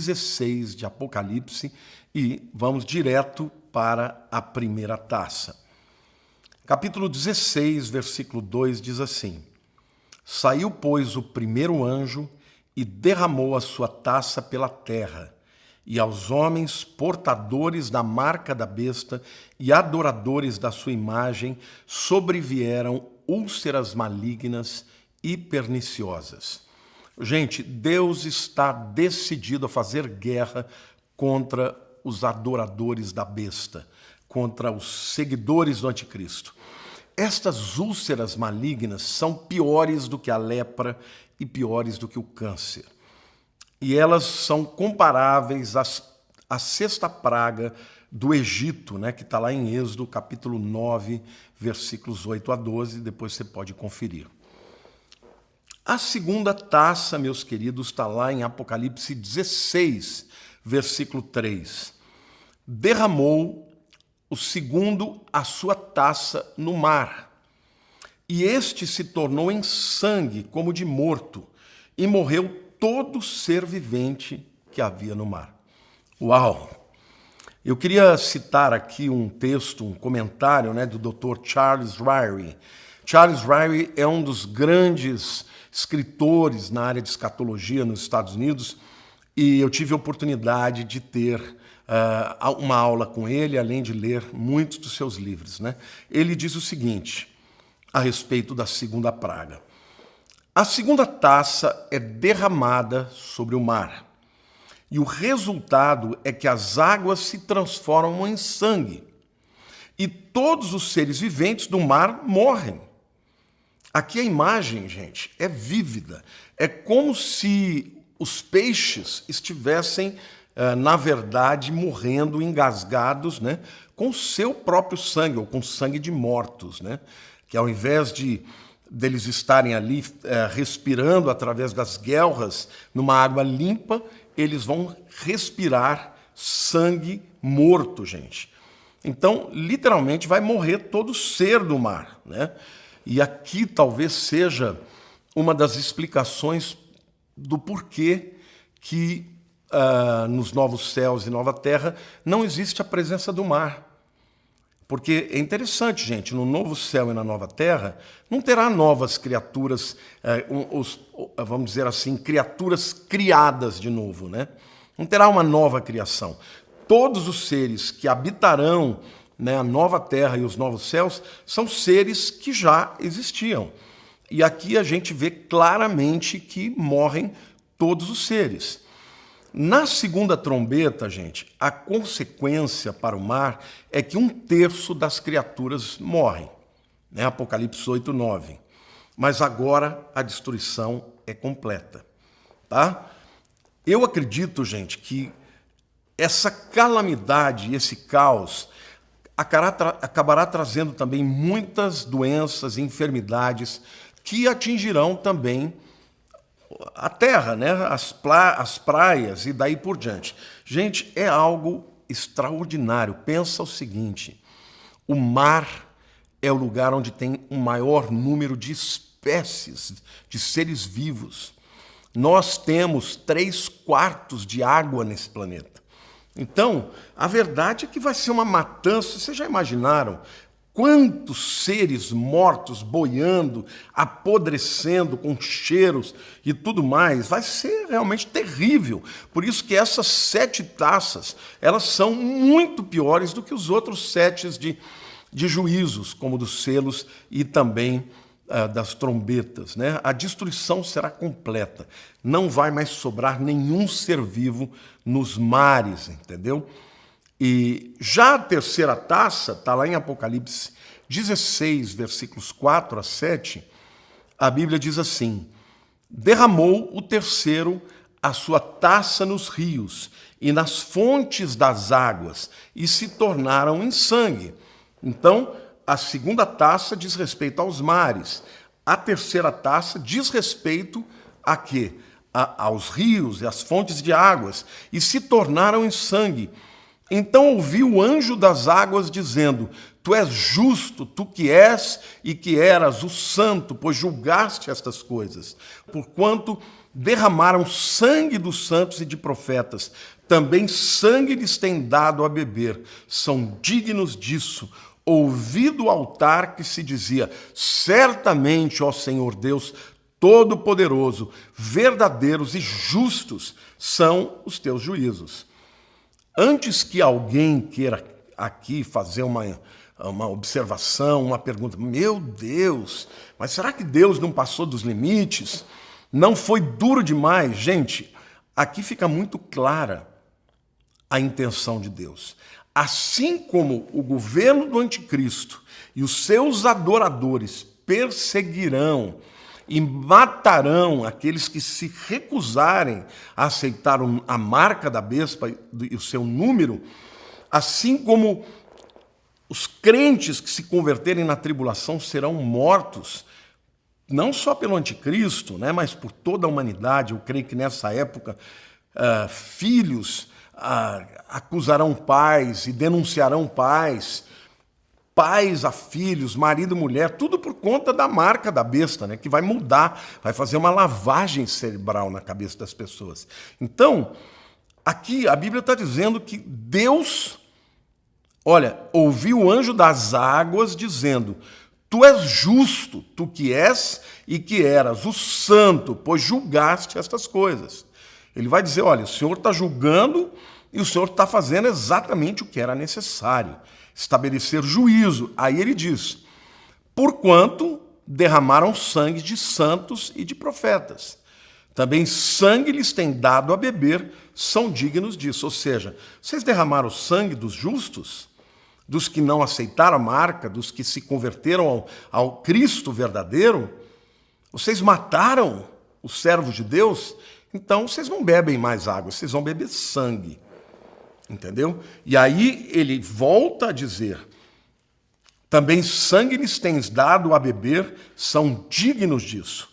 16 de Apocalipse e vamos direto para a primeira taça. Capítulo 16, versículo 2 diz assim: Saiu, pois, o primeiro anjo e derramou a sua taça pela terra, e aos homens portadores da marca da besta e adoradores da sua imagem sobrevieram úlceras malignas e perniciosas. Gente, Deus está decidido a fazer guerra contra os adoradores da besta, contra os seguidores do anticristo. Estas úlceras malignas são piores do que a lepra e piores do que o câncer. E elas são comparáveis à sexta praga do Egito, né, que está lá em Êxodo, capítulo 9, versículos 8 a 12, depois você pode conferir. A segunda taça, meus queridos, está lá em Apocalipse 16, versículo 3. Derramou o segundo a sua taça no mar, e este se tornou em sangue como de morto, e morreu todo ser vivente que havia no mar. Uau! Eu queria citar aqui um texto, um comentário, né, do Dr. Charles Ryrie. Charles Ryrie é um dos grandes escritores na área de escatologia nos Estados Unidos, e eu tive a oportunidade de ter uma aula com ele, além de ler muitos dos seus livros, né? Ele diz o seguinte a respeito da segunda praga: a segunda taça é derramada sobre o mar, e o resultado é que as águas se transformam em sangue, e todos os seres viventes do mar morrem. Aqui a imagem, gente, é vívida. É como se os peixes estivessem, na verdade, morrendo engasgados, né, com o seu próprio sangue, ou com sangue de mortos, né? Que ao invés deles estarem ali respirando através das guelras numa água limpa, eles vão respirar sangue morto, gente. Então, literalmente, vai morrer todo ser do mar, né? E aqui talvez seja uma das explicações do porquê que nos novos céus e nova terra não existe a presença do mar. Porque é interessante, gente, no novo céu e na nova terra não terá novas criaturas, vamos dizer assim, criaturas criadas de novo, né? Não terá uma nova criação. Todos os seres que habitarão, né, a nova terra e os novos céus são seres que já existiam. E aqui a gente vê claramente que morrem todos os seres. Na segunda trombeta, gente, a consequência para o mar é que 1/3 das criaturas morrem, né? Apocalipse 8, 9. Mas agora a destruição é completa, tá? Eu acredito, gente, que essa calamidade, esse caos, acabará trazendo também muitas doenças e enfermidades que atingirão também a terra, né? As praias e daí por diante. Gente, é algo extraordinário. Pensa o seguinte: o mar é o lugar onde tem o maior número de espécies, de seres vivos. Nós temos 3/4 de água nesse planeta. Então, a verdade é que vai ser uma matança. Vocês já imaginaram quantos seres mortos boiando, apodrecendo, com cheiros e tudo mais? Vai ser realmente terrível. Por isso que essas 7 taças, elas são muito piores do que os outros 7 de juízos, como dos selos e também das trombetas, né? A destruição será completa. Não vai mais sobrar nenhum ser vivo nos mares, entendeu? E já a terceira taça, está lá em Apocalipse 16, versículos 4 a 7, a Bíblia diz assim: derramou o terceiro a sua taça nos rios e nas fontes das águas, e se tornaram em sangue. Então, a segunda taça diz respeito aos mares. A terceira taça diz respeito a quê? Aos rios e às fontes de águas, e se tornaram em sangue. Então ouvi o anjo das águas dizendo: Tu és justo, tu que és e que eras o santo, pois julgaste estas coisas, porquanto derramaram sangue dos santos e de profetas. Também sangue lhes tem dado a beber. São dignos disso. Ouvi do altar que se dizia: certamente, ó Senhor Deus Todo-Poderoso, verdadeiros e justos são os teus juízos. Antes que alguém queira aqui fazer uma observação, uma pergunta, meu Deus, mas será que Deus não passou dos limites? Não foi duro demais? Gente, aqui fica muito clara a intenção de Deus. Assim como o governo do anticristo e os seus adoradores perseguirão e matarão aqueles que se recusarem a aceitar a marca da besta e o seu número, assim como os crentes que se converterem na tribulação serão mortos, não só pelo anticristo, né, mas por toda a humanidade. Eu creio que nessa época filhos acusarão pais e denunciarão pais, pais a filhos, marido e mulher, tudo por conta da marca da besta, né, que vai mudar, vai fazer uma lavagem cerebral na cabeça das pessoas. Então, aqui a Bíblia está dizendo que Deus, olha, ouviu o anjo das águas dizendo: tu és justo, tu que és e que eras o santo, pois julgaste estas coisas. Ele vai dizer: olha, o Senhor está julgando e o Senhor está fazendo exatamente o que era necessário, estabelecer juízo. Aí ele diz: porquanto derramaram sangue de santos e de profetas. Também sangue lhes tem dado a beber, são dignos disso. Ou seja, vocês derramaram o sangue dos justos, dos que não aceitaram a marca, dos que se converteram ao Cristo verdadeiro. Vocês mataram os servos de Deus, então vocês não bebem mais água, vocês vão beber sangue. Entendeu? E aí ele volta a dizer: também sangue lhes tens dado a beber, são dignos disso.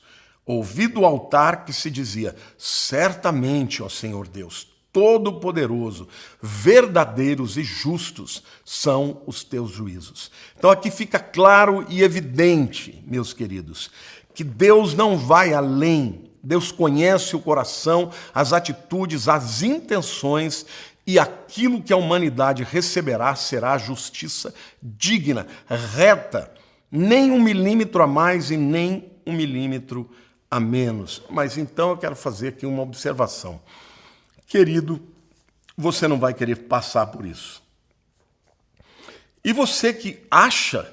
Ouvi do altar que se dizia: certamente, ó Senhor Deus Todo-Poderoso, verdadeiros e justos são os teus juízos. Então aqui fica claro e evidente, meus queridos, que Deus não vai além. Deus conhece o coração, as atitudes, as intenções, e aquilo que a humanidade receberá será a justiça digna, reta, nem 1 milímetro a mais e nem 1 milímetro a menos. Mas então eu quero fazer aqui uma observação. Querido, você não vai querer passar por isso. E você que acha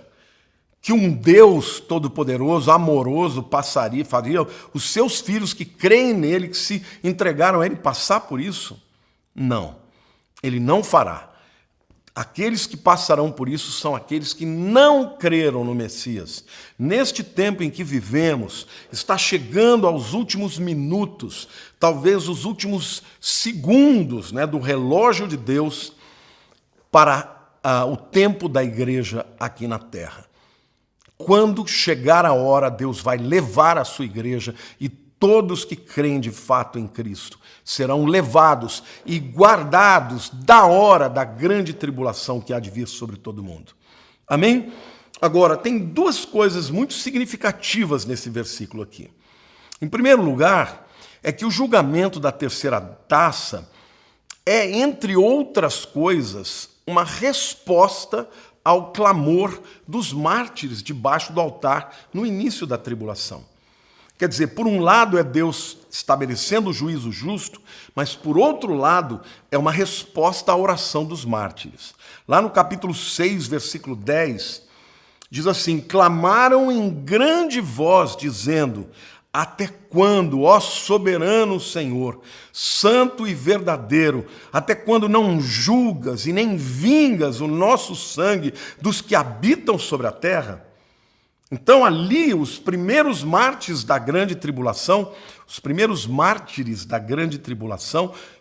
que um Deus todo-poderoso, amoroso, faria os seus filhos que creem nele, que se entregaram a ele, passar por isso? Não. Ele não fará. Aqueles que passarão por isso são aqueles que não creram no Messias. Neste tempo em que vivemos, está chegando aos últimos minutos, talvez os últimos segundos, né, do relógio de Deus para o tempo da igreja aqui na terra. Quando chegar a hora, Deus vai levar a sua igreja e todos que creem de fato em Cristo serão levados e guardados da hora da grande tribulação que há de vir sobre todo mundo. Amém? Agora, tem duas coisas muito significativas nesse versículo aqui. Em primeiro lugar, é que o julgamento da terceira taça é, entre outras coisas, uma resposta ao clamor dos mártires debaixo do altar no início da tribulação. Quer dizer, por um lado é Deus estabelecendo o juízo justo, mas por outro lado é uma resposta à oração dos mártires. Lá no capítulo 6, versículo 10, diz assim: clamaram em grande voz, dizendo: até quando, ó soberano Senhor, santo e verdadeiro, até quando não julgas e nem vingas o nosso sangue dos que habitam sobre a terra? Então ali os primeiros mártires da grande tribulação,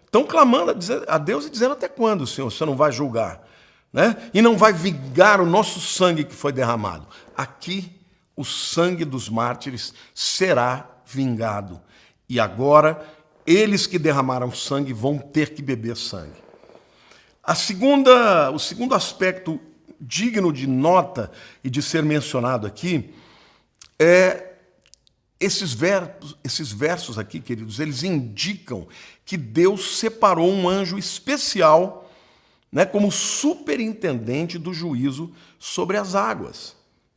estão clamando a Deus e dizendo: até quando, Senhor, você não vai julgar, né? E não vai vingar o nosso sangue que foi derramado? Aqui o sangue dos mártires será vingado. E agora eles que derramaram sangue vão ter que beber sangue. O segundo aspecto digno de nota e de ser mencionado aqui é Esses versos aqui, queridos, eles indicam que Deus separou um anjo especial, né, como superintendente do juízo sobre as águas.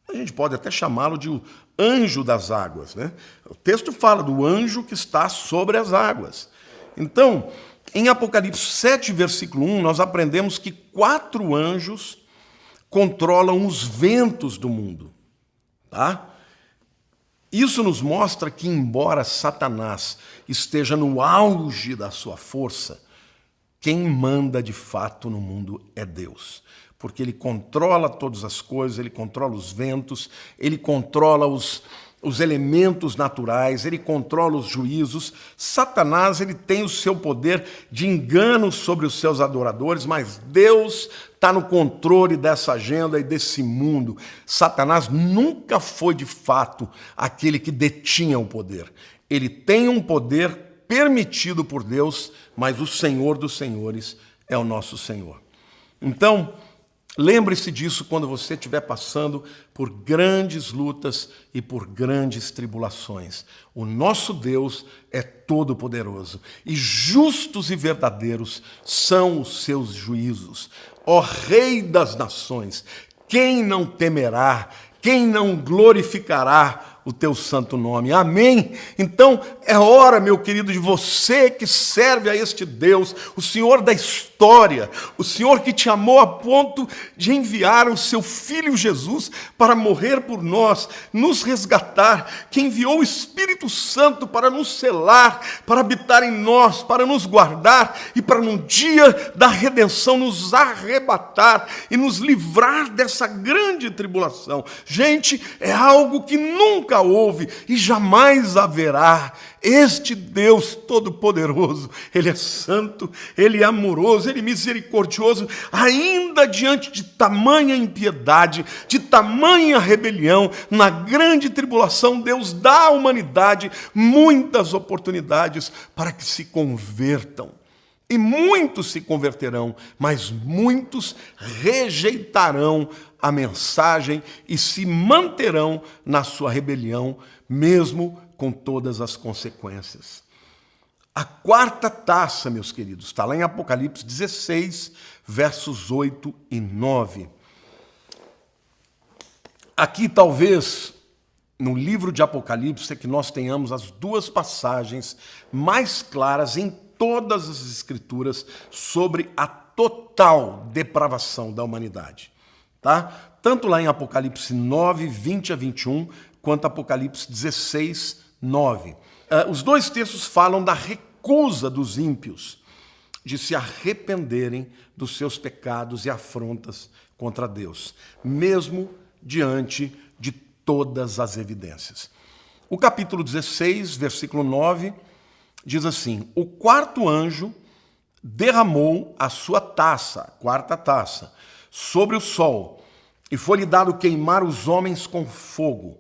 A gente pode até chamá-lo de o anjo das águas, né? O texto fala do anjo que está sobre as águas. Então, em Apocalipse 7, versículo 1, nós aprendemos que 4 anjos controlam os ventos do mundo, tá? Isso nos mostra que, embora Satanás esteja no auge da sua força, quem manda de fato no mundo é Deus. Porque ele controla todas as coisas, ele controla os ventos, ele controla os elementos naturais, ele controla os juízos. Satanás, ele tem o seu poder de engano sobre os seus adoradores, mas Deus está no controle dessa agenda e desse mundo. Satanás nunca foi, de fato, aquele que detinha o poder. Ele tem um poder permitido por Deus, mas o Senhor dos Senhores é o nosso Senhor. Então, lembre-se disso quando você estiver passando por grandes lutas e por grandes tribulações. O nosso Deus é todo-poderoso e justos e verdadeiros são os seus juízos. Ó Rei das nações, quem não temerá, quem não glorificará o teu santo nome? Amém? Então, é hora, meu querido, de você que serve a este Deus, o Senhor da história, o Senhor que te amou a ponto de enviar o seu Filho Jesus para morrer por nós, nos resgatar, que enviou o Espírito Santo para nos selar, para habitar em nós, para nos guardar e para no dia da redenção nos arrebatar e nos livrar dessa grande tribulação. Gente, é algo que nunca houve e jamais haverá. Este Deus Todo-Poderoso, Ele é santo, Ele é amoroso, Ele é misericordioso, ainda diante de tamanha impiedade, de tamanha rebelião, na grande tribulação, Deus dá à humanidade muitas oportunidades para que se convertam. E muitos se converterão, mas muitos rejeitarão a mensagem e se manterão na sua rebelião, mesmo com todas as consequências. A 4ª taça, meus queridos, está lá em Apocalipse 16, versos 8 e 9. Aqui, talvez, no livro de Apocalipse, é que nós tenhamos as 2 passagens mais claras em todas as Escrituras sobre a total depravação da humanidade. Tá? Tanto lá em Apocalipse 9, 20 a 21, quanto Apocalipse 16, 9. Os 2 textos falam da recusa dos ímpios de se arrependerem dos seus pecados e afrontas contra Deus, mesmo diante de todas as evidências. O capítulo 16, versículo 9, diz assim: o 4º anjo derramou a sua taça, a 4ª taça, sobre o sol, e foi-lhe dado queimar os homens com fogo.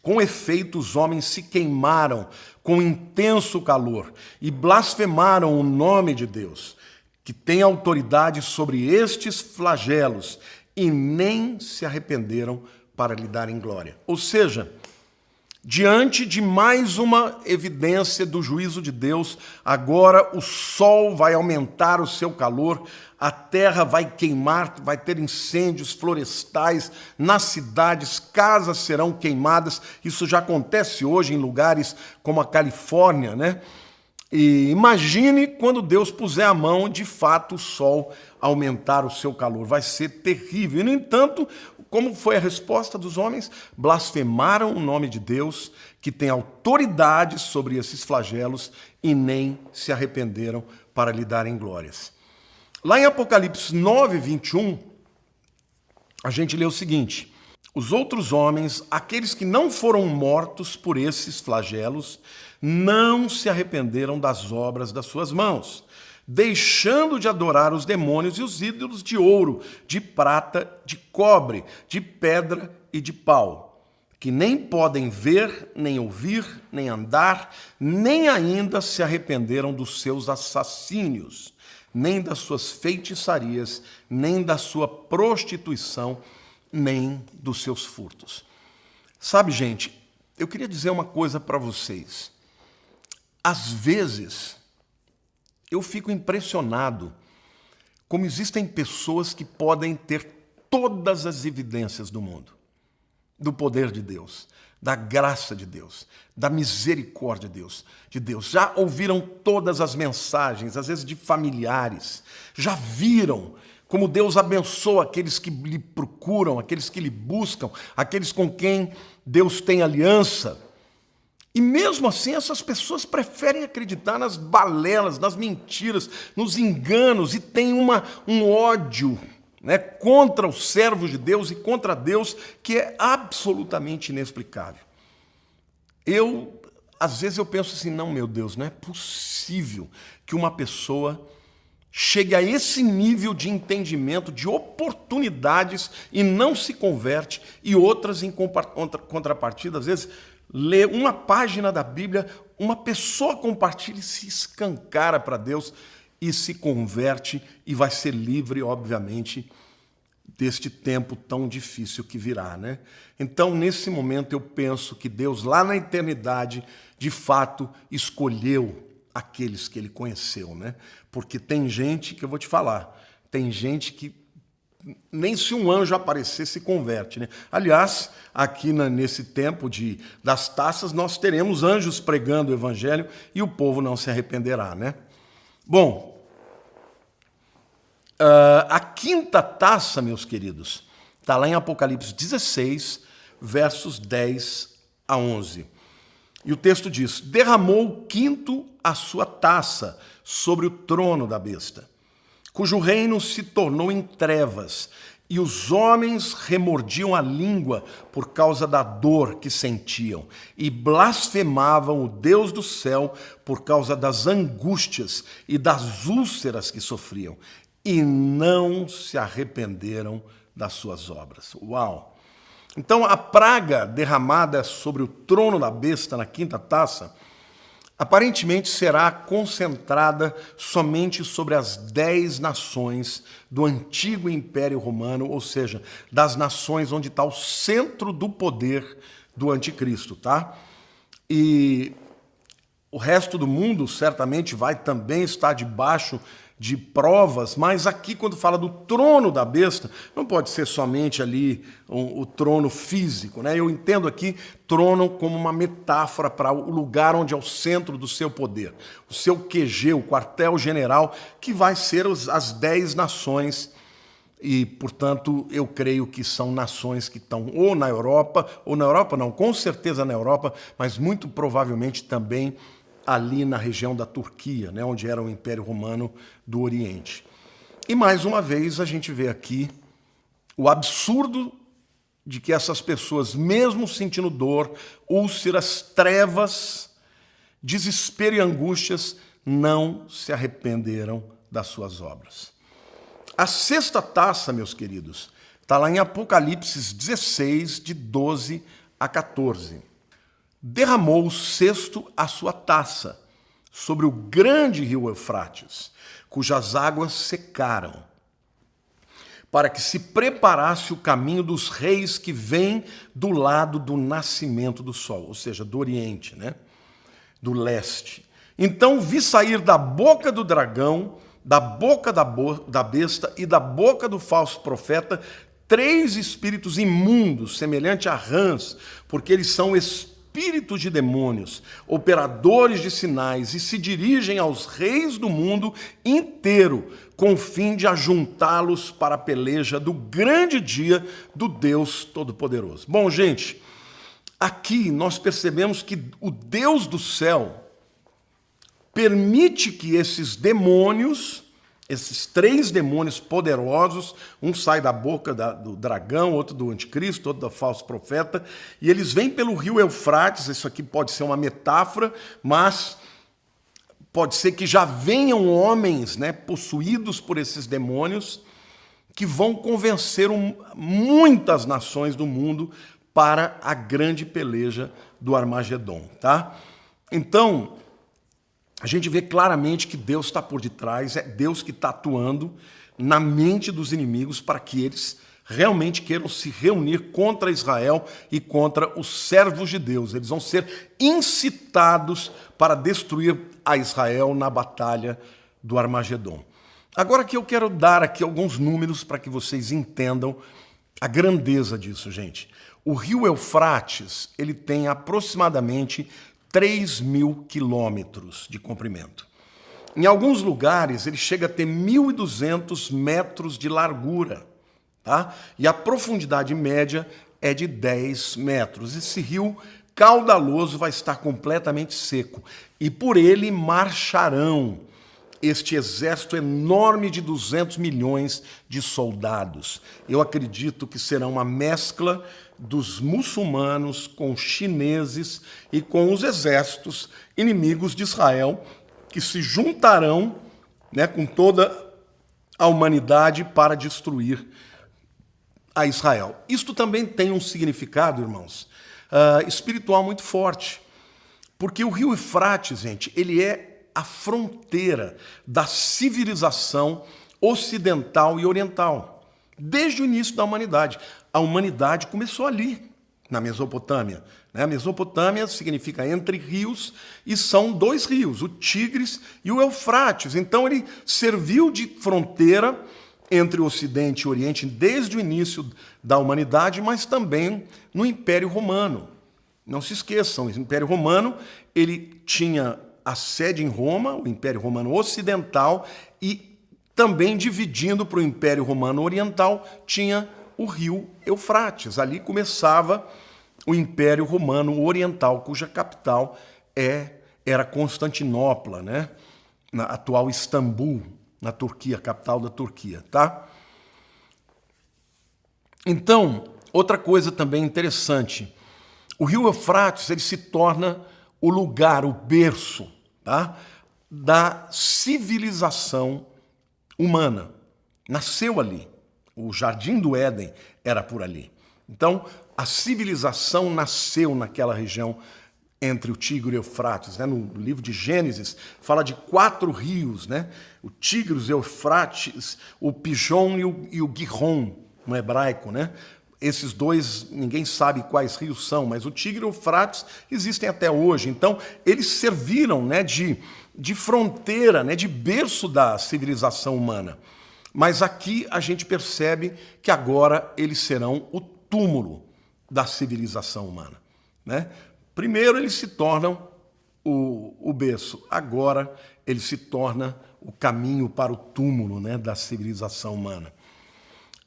Com efeito, os homens se queimaram com intenso calor e blasfemaram o nome de Deus, que tem autoridade sobre estes flagelos, e nem se arrependeram para lhe darem glória. Ou seja, diante de mais uma evidência do juízo de Deus, agora o sol vai aumentar o seu calor, a terra vai queimar, vai ter incêndios florestais nas cidades, casas serão queimadas. Isso já acontece hoje em lugares como a Califórnia, né? E imagine quando Deus puser a mão, de fato, o sol aumentar o seu calor. Vai ser terrível. E, no entanto, como foi a resposta dos homens? Blasfemaram o nome de Deus, que tem autoridade sobre esses flagelos, e nem se arrependeram para lhe darem glórias. Lá em Apocalipse 9, 21, a gente lê o seguinte: os outros homens, aqueles que não foram mortos por esses flagelos, não se arrependeram das obras das suas mãos, deixando de adorar os demônios e os ídolos de ouro, de prata, de cobre, de pedra e de pau, que nem podem ver, nem ouvir, nem andar, nem ainda se arrependeram dos seus assassínios, nem das suas feitiçarias, nem da sua prostituição, nem dos seus furtos. Sabe, gente, eu queria dizer uma coisa para vocês. Às vezes, eu fico impressionado como existem pessoas que podem ter todas as evidências do mundo, do poder de Deus, da graça de Deus, da misericórdia de Deus. Já ouviram todas as mensagens, às vezes de familiares, já viram como Deus abençoa aqueles que lhe procuram, aqueles que lhe buscam, aqueles com quem Deus tem aliança. E mesmo assim, essas pessoas preferem acreditar nas balelas, nas mentiras, nos enganos e têm um ódio, né, contra os servos de Deus e contra Deus que é absolutamente inexplicável. Às vezes eu penso assim, não, meu Deus, não é possível que uma pessoa chegue a esse nível de entendimento, de oportunidades e não se converte, e outras em contrapartida, às vezes, lê uma página da Bíblia, uma pessoa compartilha e se escancara para Deus e se converte e vai ser livre, obviamente, deste tempo tão difícil que virá, né? Então, nesse momento, eu penso que Deus, lá na eternidade, de fato, escolheu aqueles que ele conheceu, né? Porque tem gente que eu vou te falar, tem gente que nem se um anjo aparecer se converte, né? Aliás, aqui nesse tempo das taças, nós teremos anjos pregando o evangelho e o povo não se arrependerá, né? Bom, a quinta taça, meus queridos, está lá em Apocalipse 16, versos 10 a 11. E o texto diz: derramou o quinto a sua taça sobre o trono da besta, cujo reino se tornou em trevas, e os homens remordiam a língua por causa da dor que sentiam, e blasfemavam o Deus do céu por causa das angústias e das úlceras que sofriam, e não se arrependeram das suas obras. Uau! Então, a praga derramada sobre o trono da besta na quinta taça, aparentemente será concentrada somente sobre as 10 nações do antigo Império Romano, ou seja, das nações onde está o centro do poder do anticristo, tá? E o resto do mundo certamente vai também estar debaixo de provas, mas aqui quando fala do trono da besta, não pode ser somente ali o trono físico, né? Eu entendo aqui trono como uma metáfora para o lugar onde é o centro do seu poder, o seu QG, o quartel-general, que vai ser as 10 nações, e, portanto, eu creio que são nações que estão ou na Europa não, com certeza na Europa, mas muito provavelmente também ali na região da Turquia, né, onde era o Império Romano do Oriente. E mais uma vez a gente vê aqui o absurdo de que essas pessoas, mesmo sentindo dor, úlceras, trevas, desespero e angústias, não se arrependeram das suas obras. A sexta taça, meus queridos, está lá em Apocalipse 16, de 12 a 14. Derramou o sexto a sua taça sobre o grande rio Eufrates, cujas águas secaram, para que se preparasse o caminho dos reis que vêm do lado do nascimento do sol, ou seja, do Oriente, né? Do leste. Então vi sair da boca do dragão, da boca da besta e da boca do falso profeta 3 espíritos imundos, semelhante a rãs, porque eles são espíritos de demônios, operadores de sinais, e se dirigem aos reis do mundo inteiro, com o fim de ajuntá-los para a peleja do grande dia do Deus Todo-Poderoso. Bom, gente, aqui nós percebemos que o Deus do céu permite que esses demônios, esses 3 demônios poderosos, um sai da boca do dragão, outro do anticristo, outro do falso profeta, e eles vêm pelo rio Eufrates. Isso aqui pode ser uma metáfora, mas pode ser que já venham homens, né, possuídos por esses demônios, que vão convencer muitas nações do mundo para a grande peleja do Armagedon, tá? Então, a gente vê claramente que Deus está por detrás, é Deus que está atuando na mente dos inimigos para que eles realmente queiram se reunir contra Israel e contra os servos de Deus. Eles vão ser incitados para destruir a Israel na batalha do Armagedon. Agora que eu quero dar aqui alguns números para que vocês entendam a grandeza disso, gente. O rio Eufrates, ele tem aproximadamente 3.000 quilômetros de comprimento. Em alguns lugares, ele chega a ter 1.200 metros de largura, tá? E a profundidade média é de 10 metros. Esse rio caudaloso vai estar completamente seco. E por ele marcharão este exército enorme de 200 milhões de soldados. Eu acredito que será uma mescla dos muçulmanos com chineses e com os exércitos inimigos de Israel, que se juntarão, né, com toda a humanidade para destruir a Israel. Isto também tem um significado, irmãos, espiritual muito forte, porque o rio Eufrates, gente, ele é a fronteira da civilização ocidental e oriental. Desde o início da humanidade. A humanidade começou ali, na Mesopotâmia. A Mesopotâmia significa entre rios, e são dois rios, o Tigres e o Eufrates. Então ele serviu de fronteira entre o Ocidente e o Oriente desde o início da humanidade, mas também no Império Romano. Não se esqueçam, o Império Romano ele tinha a sede em Roma, o Império Romano Ocidental, e também dividindo para o Império Romano Oriental, tinha o rio Eufrates. Ali começava o Império Romano Oriental, cuja capital era Constantinopla, né? Na atual Istambul, na Turquia, capital da Turquia, tá? Então, outra coisa também interessante, o rio Eufrates ele se torna o lugar, o berço, tá, da civilização humana. Nasceu ali. O Jardim do Éden era por ali. Então, a civilização nasceu naquela região entre o Tigre e o Eufrates. Né? No livro de Gênesis, fala de 4 rios, né? O Tigres, o Eufrates, o Pijon e o Gihon, no hebraico, né? Esses dois, ninguém sabe quais rios são, mas o Tigre e o Eufrates existem até hoje. Então, eles serviram, né, de fronteira, né, de berço da civilização humana. Mas aqui a gente percebe que agora eles serão o túmulo da civilização humana. Né? Primeiro eles se tornam o berço, agora ele se torna o caminho para o túmulo, né, da civilização humana.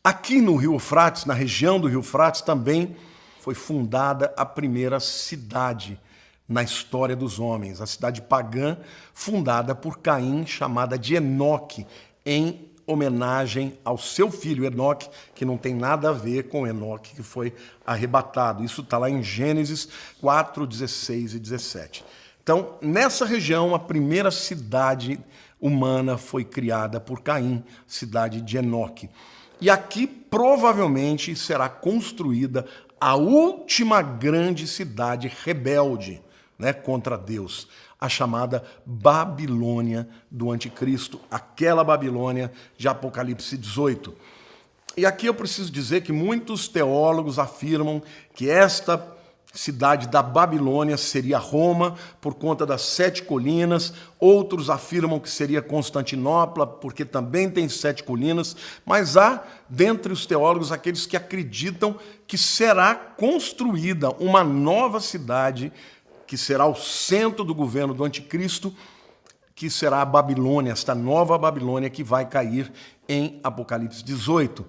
Aqui no rio Eufrates, na região do rio Eufrates, também foi fundada a primeira cidade na história dos homens, a cidade pagã fundada por Caim, chamada de Enoque, em homenagem ao seu filho Enoque, que não tem nada a ver com Enoque, que foi arrebatado. Isso está lá em Gênesis 4, 16 e 17. Então, nessa região, a primeira cidade humana foi criada por Caim, cidade de Enoque. E aqui, provavelmente, será construída a última grande cidade rebelde, né, contra Deus, a chamada Babilônia do Anticristo, aquela Babilônia de Apocalipse 18. E aqui eu preciso dizer que muitos teólogos afirmam que esta cidade da Babilônia seria Roma, por conta das 7 colinas. Outros afirmam que seria Constantinopla, porque também tem 7 colinas. Mas há, dentre os teólogos, aqueles que acreditam que será construída uma nova cidade, que será o centro do governo do Anticristo, que será a Babilônia, esta nova Babilônia que vai cair em Apocalipse 18.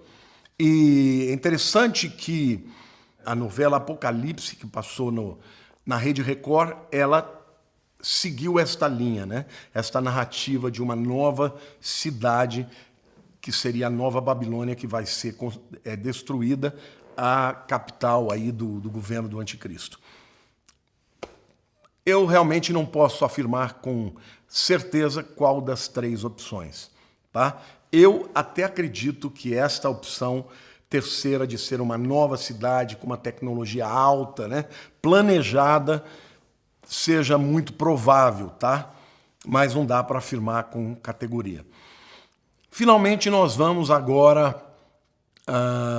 E é interessante que a novela Apocalipse, que passou na Rede Record, ela seguiu esta linha, né? Esta narrativa de uma nova cidade, que seria a nova Babilônia, que vai ser destruída, a capital aí do governo do Anticristo. Eu realmente não posso afirmar com certeza qual das 3 opções. Tá? Eu até acredito que esta opção terceira, de ser uma nova cidade com uma tecnologia alta, né, planejada, seja muito provável, tá? Mas não dá para afirmar com categoria. Finalmente, nós vamos agora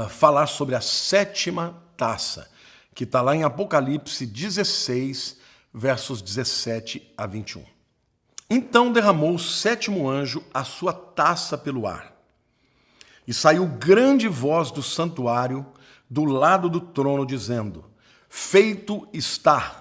falar sobre a sétima taça, que está lá em Apocalipse 16, versos 17 a 21. Então derramou o sétimo anjo a sua taça pelo ar, e saiu grande voz do santuário do lado do trono, dizendo: feito está.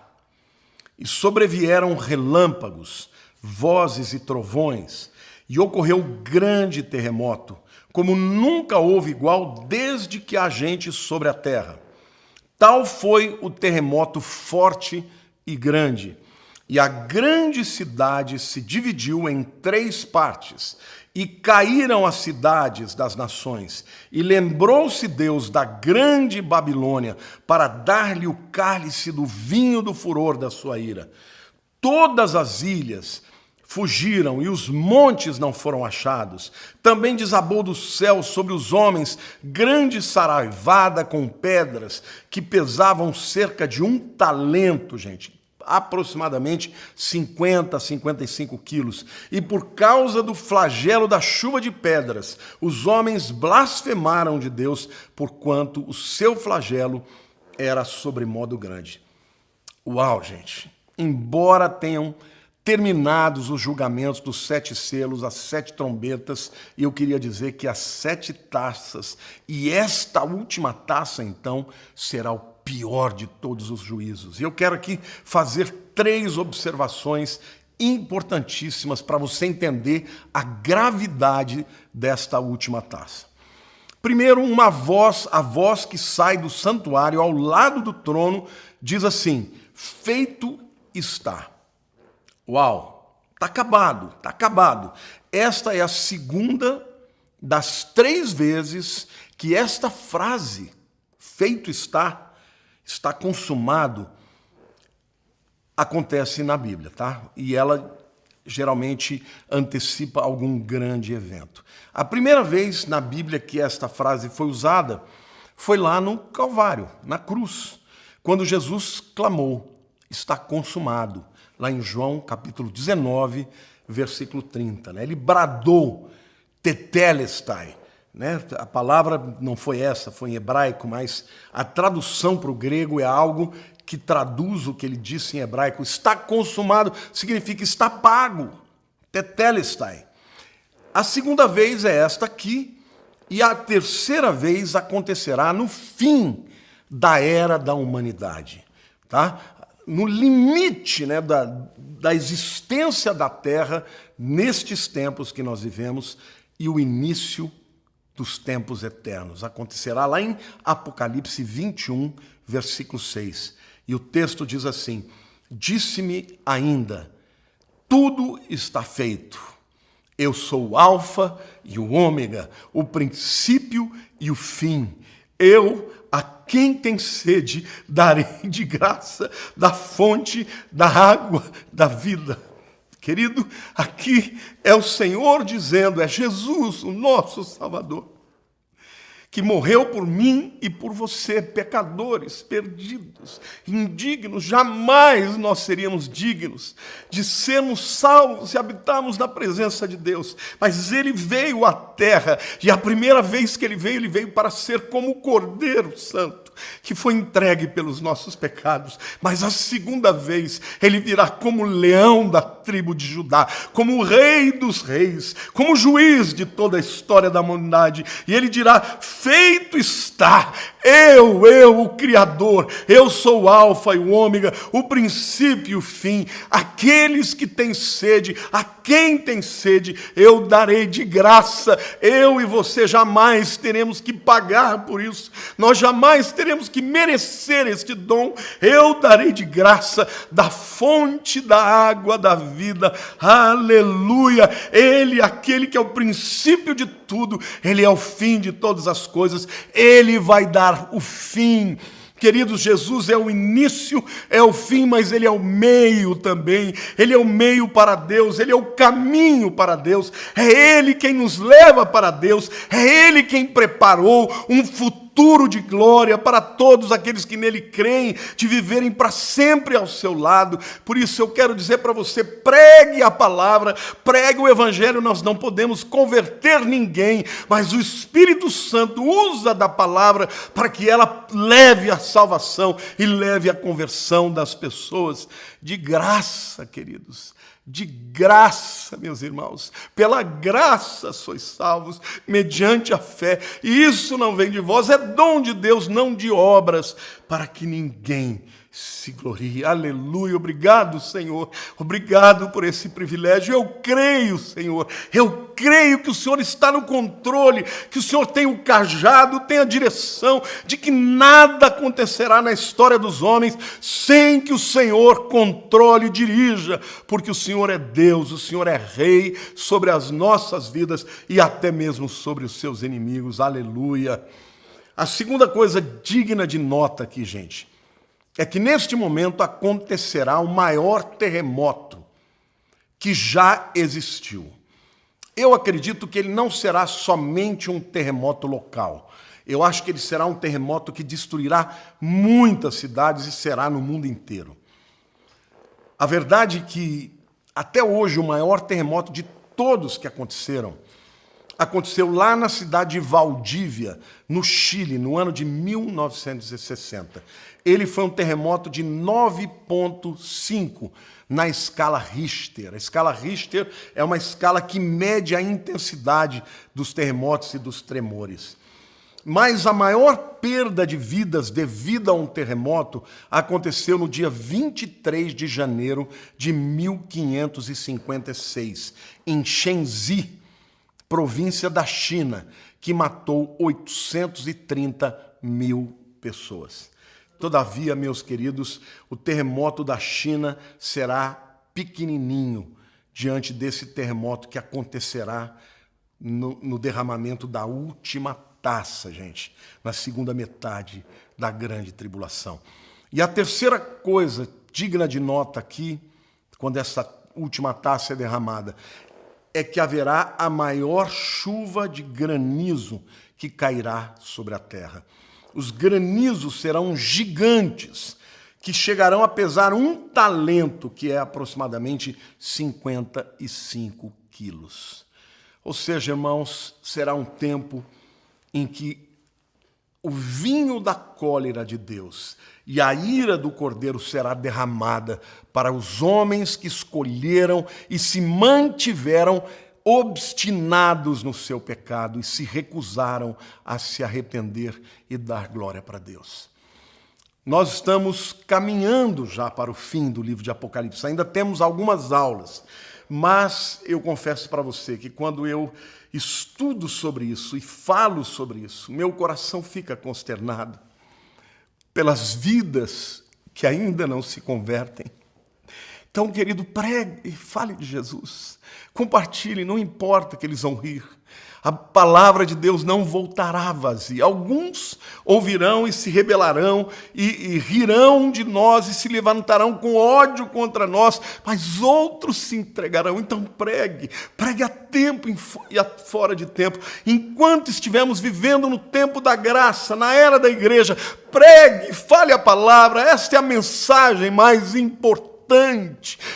E sobrevieram relâmpagos, vozes e trovões, e ocorreu grande terremoto, como nunca houve igual desde que há gente sobre a terra. Tal foi o terremoto forte e grande, e a grande cidade se dividiu em 3 partes, e caíram as cidades das nações, e lembrou-se Deus da grande Babilônia, para dar-lhe o cálice do vinho do furor da sua ira. Todas as ilhas fugiram, e os montes não foram achados. Também desabou do céu sobre os homens grande saraivada com pedras, que pesavam cerca de 1 talento, gente, aproximadamente 50 a 55 quilos. E por causa do flagelo da chuva de pedras, os homens blasfemaram de Deus, porquanto o seu flagelo era sobremodo grande. Uau, gente! Embora tenham terminados os julgamentos dos 7 selos, as 7 trombetas, e eu queria dizer que as 7 taças, e esta última taça, então, será o pior de todos os juízos. E eu quero aqui fazer 3 observações importantíssimas para você entender a gravidade desta última taça. Primeiro, a voz que sai do santuário ao lado do trono diz assim: feito está. Uau, está acabado, está acabado. Esta é a segunda das 3 vezes que esta frase, feito está consumado, acontece na Bíblia, tá? E ela geralmente antecipa algum grande evento. A primeira vez na Bíblia que esta frase foi usada foi lá no Calvário, na cruz, quando Jesus clamou: está consumado, lá em João capítulo 19, versículo 30. Né? Ele bradou, tetelestai. Né? A palavra não foi essa, foi em hebraico, mas a tradução para o grego é algo que traduz o que ele disse em hebraico. Está consumado significa está pago, tetelestai. A segunda vez é esta aqui, e a terceira vez acontecerá no fim da era da humanidade, tá? No limite, né, da existência da Terra nestes tempos que nós vivemos e o início dos tempos eternos. Acontecerá lá em Apocalipse 21, versículo 6. E o texto diz assim: disse-me ainda, tudo está feito. Eu sou o Alfa e o Ômega, o princípio e o fim. Eu, a quem tem sede, darei de graça da fonte da água da vida. Querido, aqui é o Senhor dizendo, é Jesus, o nosso Salvador, que morreu por mim e por você, pecadores, perdidos, indignos. Jamais nós seríamos dignos de sermos salvos e habitarmos na presença de Deus. Mas Ele veio à terra, e a primeira vez que Ele veio para ser como o Cordeiro Santo, que foi entregue pelos nossos pecados. Mas a segunda vez, Ele virá como leão da tribo de Judá, como o Rei dos reis, como juiz de toda a história da humanidade. E Ele dirá: feito está, eu, o Criador, eu sou o Alfa e o Ômega, o princípio e o fim. Aqueles que têm sede, a quem tem sede, eu darei de graça. Eu e você jamais teremos que pagar por isso, nós jamais teremos que merecer este dom. Eu darei de graça da fonte da água da vida. Aleluia! Ele, aquele que é o princípio de tudo, Ele é o fim de todas as coisas. Ele vai dar o fim. Queridos, Jesus é o início, é o fim, mas Ele é o meio também. Ele é o meio para Deus, Ele é o caminho para Deus. É Ele quem nos leva para Deus, é Ele quem preparou um futuro futuro de glória para todos aqueles que nele creem, de viverem para sempre ao seu lado. Por isso eu quero dizer para você, pregue a palavra, pregue o evangelho. Nós não podemos converter ninguém, mas o Espírito Santo usa da palavra para que ela leve a salvação e leve a conversão das pessoas. De graça, queridos, de graça, meus irmãos, pela graça sois salvos, mediante a fé, e isso não vem de vós, é dom de Deus, não de obras, para que ninguém se glorie. Aleluia, obrigado, Senhor, obrigado por esse privilégio. Eu creio, Senhor, eu creio que o Senhor está no controle, que o Senhor tem o cajado, tem a direção, de que nada acontecerá na história dos homens sem que o Senhor controle e dirija, porque o Senhor é Deus, o Senhor é Rei sobre as nossas vidas e até mesmo sobre os seus inimigos. Aleluia. A segunda coisa digna de nota aqui, gente, é que neste momento acontecerá o maior terremoto que já existiu. Eu acredito que ele não será somente um terremoto local. Eu acho que ele será um terremoto que destruirá muitas cidades e será no mundo inteiro. A verdade é que, até hoje, o maior terremoto de todos que aconteceram aconteceu lá na cidade de Valdívia, no Chile, no ano de 1960. Ele foi um terremoto de 9,5 na escala Richter. A escala Richter é uma escala que mede a intensidade dos terremotos e dos tremores. Mas a maior perda de vidas devido a um terremoto aconteceu no dia 23 de janeiro de 1556, em Shenzi, província da China, que matou 830 mil pessoas. Todavia, meus queridos, o terremoto da China será pequenininho diante desse terremoto que acontecerá no derramamento da última taça, gente, na segunda metade da grande tribulação. E a terceira coisa digna de nota aqui, quando essa última taça é derramada, é que haverá a maior chuva de granizo que cairá sobre a terra. Os granizos serão gigantes, que chegarão a pesar 1 talento, que é aproximadamente 55 quilos. Ou seja, irmãos, será um tempo em que o vinho da cólera de Deus e a ira do Cordeiro será derramada para os homens que escolheram e se mantiveram obstinados no seu pecado e se recusaram a se arrepender e dar glória para Deus. Nós estamos caminhando já para o fim do livro de Apocalipse, ainda temos algumas aulas, mas eu confesso para você que quando eu estudo sobre isso e falo sobre isso, meu coração fica consternado pelas vidas que ainda não se convertem. Então, querido, pregue e fale de Jesus. Compartilhe, não importa que eles vão rir. A palavra de Deus não voltará vazia. Alguns ouvirão e se rebelarão e rirão de nós e se levantarão com ódio contra nós, mas outros se entregarão. Então pregue a tempo e fora de tempo. Enquanto estivermos vivendo no tempo da graça, na era da igreja, pregue, fale a palavra. Esta é a mensagem mais importante.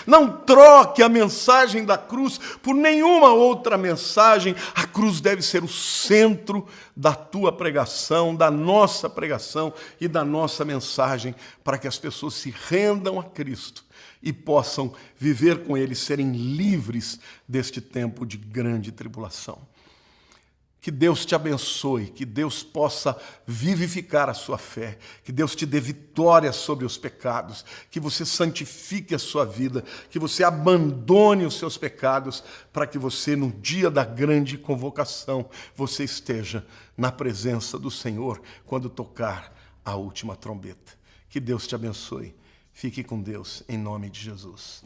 Não troque a mensagem da cruz por nenhuma outra mensagem. A cruz deve ser o centro da tua pregação, da nossa pregação e da nossa mensagem, para que as pessoas se rendam a Cristo e possam viver com Ele, serem livres deste tempo de grande tribulação. Que Deus te abençoe, que Deus possa vivificar a sua fé, que Deus te dê vitória sobre os pecados, que você santifique a sua vida, que você abandone os seus pecados, para que você, no dia da grande convocação, você esteja na presença do Senhor quando tocar a última trombeta. Que Deus te abençoe. Fique com Deus, em nome de Jesus.